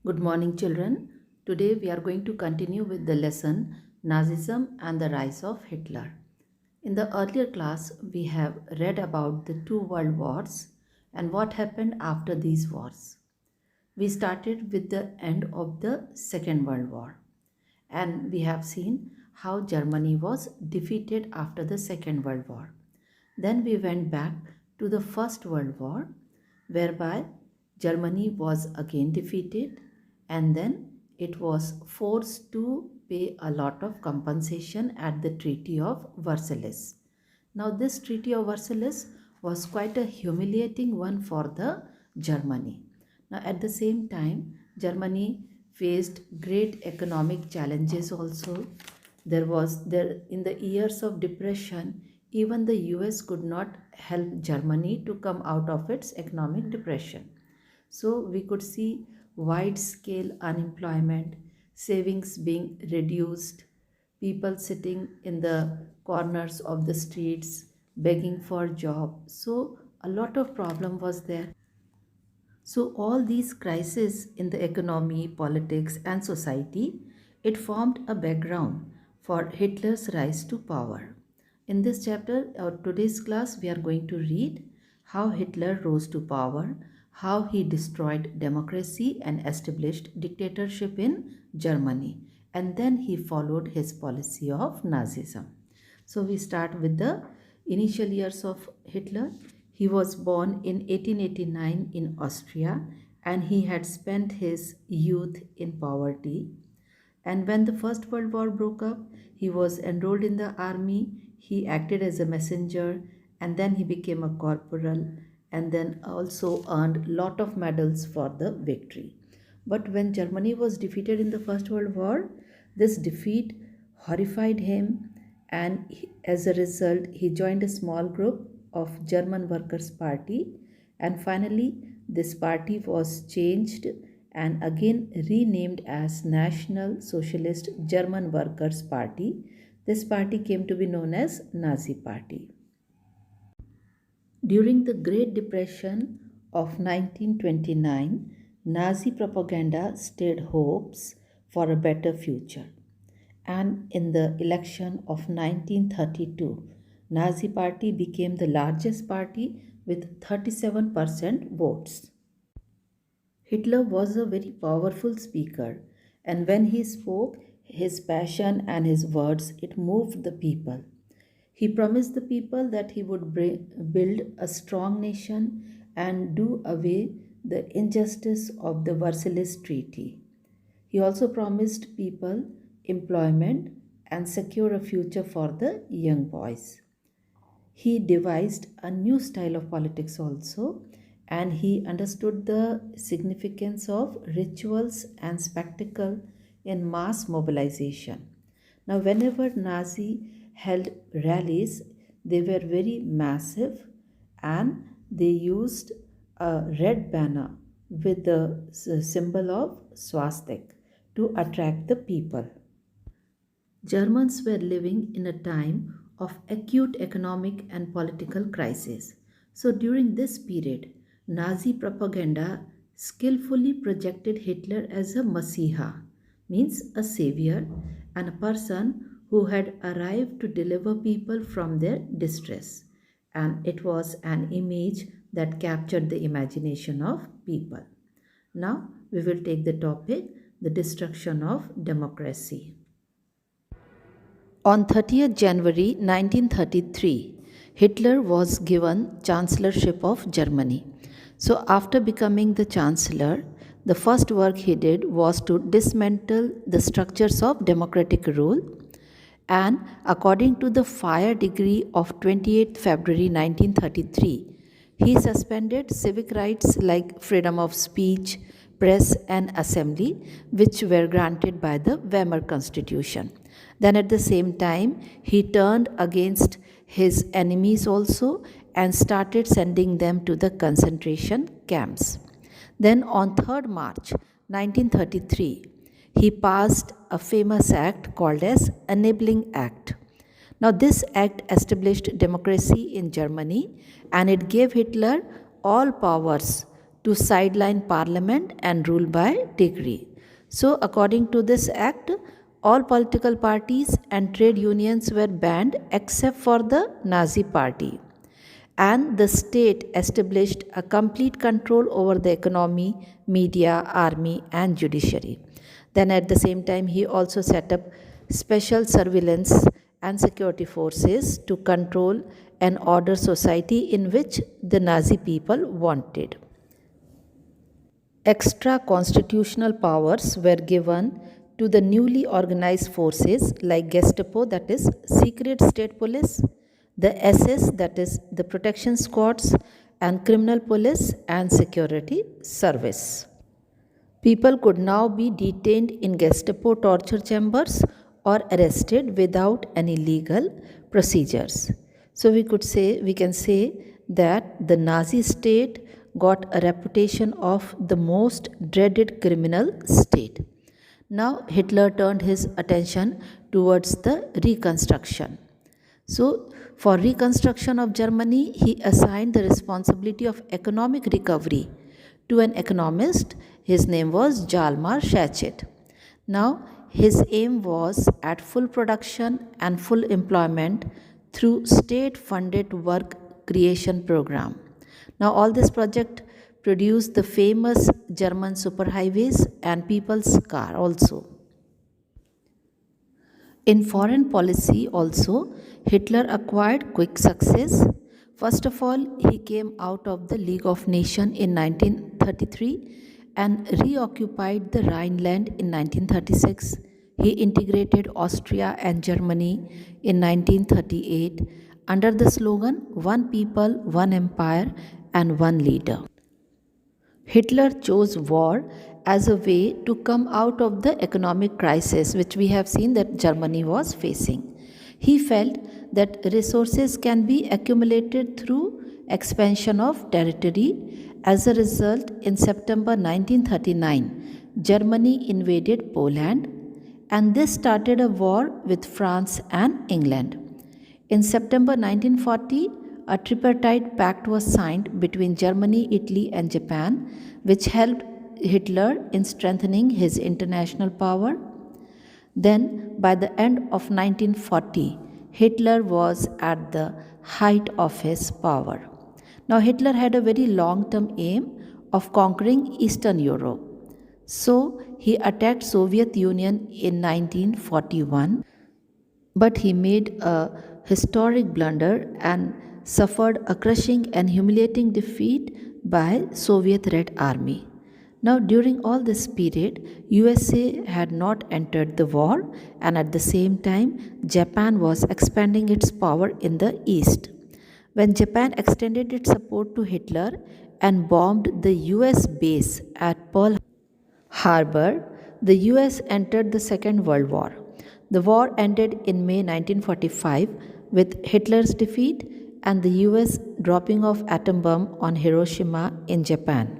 Good morning, children. Today we are going to continue with the lesson Nazism and the Rise of Hitler. In the earlier class, we have read about the two world wars and what happened after these wars. We started with the end of the Second World War, and we have seen how Germany was defeated after the Second World War. Then we went back to the First World War, whereby Germany was again defeated and then it was forced to pay a lot of compensation at the Treaty of Versailles. Now, this Treaty of Versailles was quite a humiliating one for the Germany. Now, at the same time, Germany faced great economic challenges also. There in the years of depression, even the US could not help Germany to come out of its economic depression. So we could see wide scale unemployment, savings being reduced, people sitting in the corners of the streets begging for job. So a lot of problem was there. So all these crises in the economy, politics and society, it formed a background for Hitler's rise to power. In this chapter or today's class, we are going to read how Hitler rose to power, how he destroyed democracy and established dictatorship in Germany, and then he followed his policy of Nazism. So we start with the initial years of Hitler. He was born in 1889 in Austria and he had spent his youth in poverty. And when the First World War broke up, he was enrolled in the army. He acted as a messenger and then he became a corporal and then also earned lot of medals for the victory. But when Germany was defeated in the First World War, this defeat horrified him, and as a result, he joined a small group of German Workers' Party, and finally, this party was changed and again renamed as National Socialist German Workers' Party. This party came to be known as Nazi Party. During the Great Depression of 1929, Nazi propaganda stirred hopes for a better future. And in the election of 1932, Nazi Party became the largest party with 37% votes. Hitler was a very powerful speaker, and when he spoke, his passion and his words it moved the people. He promised the people that he would build a strong nation and do away the injustice of the Versailles Treaty. He also promised people employment and secure a future for the young boys. He devised a new style of politics also, and he understood the significance of rituals and spectacle in mass mobilization. Now, whenever Nazi held rallies, they were very massive and they used a red banner with the symbol of swastika to attract the people. Germans were living in a time of acute economic and political crisis. So during this period, Nazi propaganda skillfully projected Hitler as a Messiah, means a savior, and a person who had arrived to deliver people from their distress. And it was an image that captured the imagination of people. Now we will take the topic, the destruction of democracy. On 30th January 1933, Hitler was given Chancellorship of Germany. So, after becoming the Chancellor, the first work he did was to dismantle the structures of democratic rule. And according to the fire decree of 28th February 1933, he suspended civic rights like freedom of speech, press, and assembly, which were granted by the Weimar Constitution. Then, at the same time, he turned against his enemies also and started sending them to the concentration camps. Then, on 3rd March 1933, he passed a famous act called as Enabling Act. Now, this act established democracy in Germany and it gave Hitler all powers to sideline parliament and rule by decree. So, according to this act, all political parties and trade unions were banned except for the Nazi party. And the state established a complete control over the economy, media, army, and judiciary. Then, at the same time, he also set up special surveillance and security forces to control and order society in which the Nazi people wanted. Extra constitutional powers were given to the newly organized forces like Gestapo, that is, secret state police, the SS, that is, the protection squads, and criminal police and security service. People could now be detained in Gestapo torture chambers or arrested without any legal procedures. So we can say that the Nazi state got a reputation of the most dreaded criminal state. Now Hitler turned his attention towards the reconstruction. So, for reconstruction of Germany, he assigned the responsibility of economic recovery to an economist. His name was Hjalmar Schacht. Now, his aim was at full production and full employment through state-funded work creation program. Now, all this project produced the famous German superhighways and people's car also. In foreign policy also, Hitler acquired quick success. First of all, he came out of the League of Nations in 1933 and reoccupied the Rhineland in 1936. He integrated Austria and Germany in 1938 under the slogan One People, One Empire and One Leader. Hitler chose war as a way to come out of the economic crisis which we have seen that Germany was facing. He felt that resources can be accumulated through expansion of territory. As a result, in September 1939, Germany invaded Poland and this started a war with France and England. In September 1940, a tripartite pact was signed between Germany, Italy, and Japan, which helped Hitler in strengthening his international power. Then, by the end of 1940, Hitler was at the height of his power. Now, Hitler had a very long term aim of conquering Eastern Europe. So, he attacked Soviet Union in 1941, but he made a historic blunder and suffered a crushing and humiliating defeat by Soviet Red Army. Now during all this period, USA had not entered the war and at the same time Japan was expanding its power in the east. When Japan extended its support to Hitler and bombed the US base at Pearl Harbor, the US entered the Second World War. The war ended in May 1945 with Hitler's defeat and the US dropping of atom bomb on Hiroshima in Japan.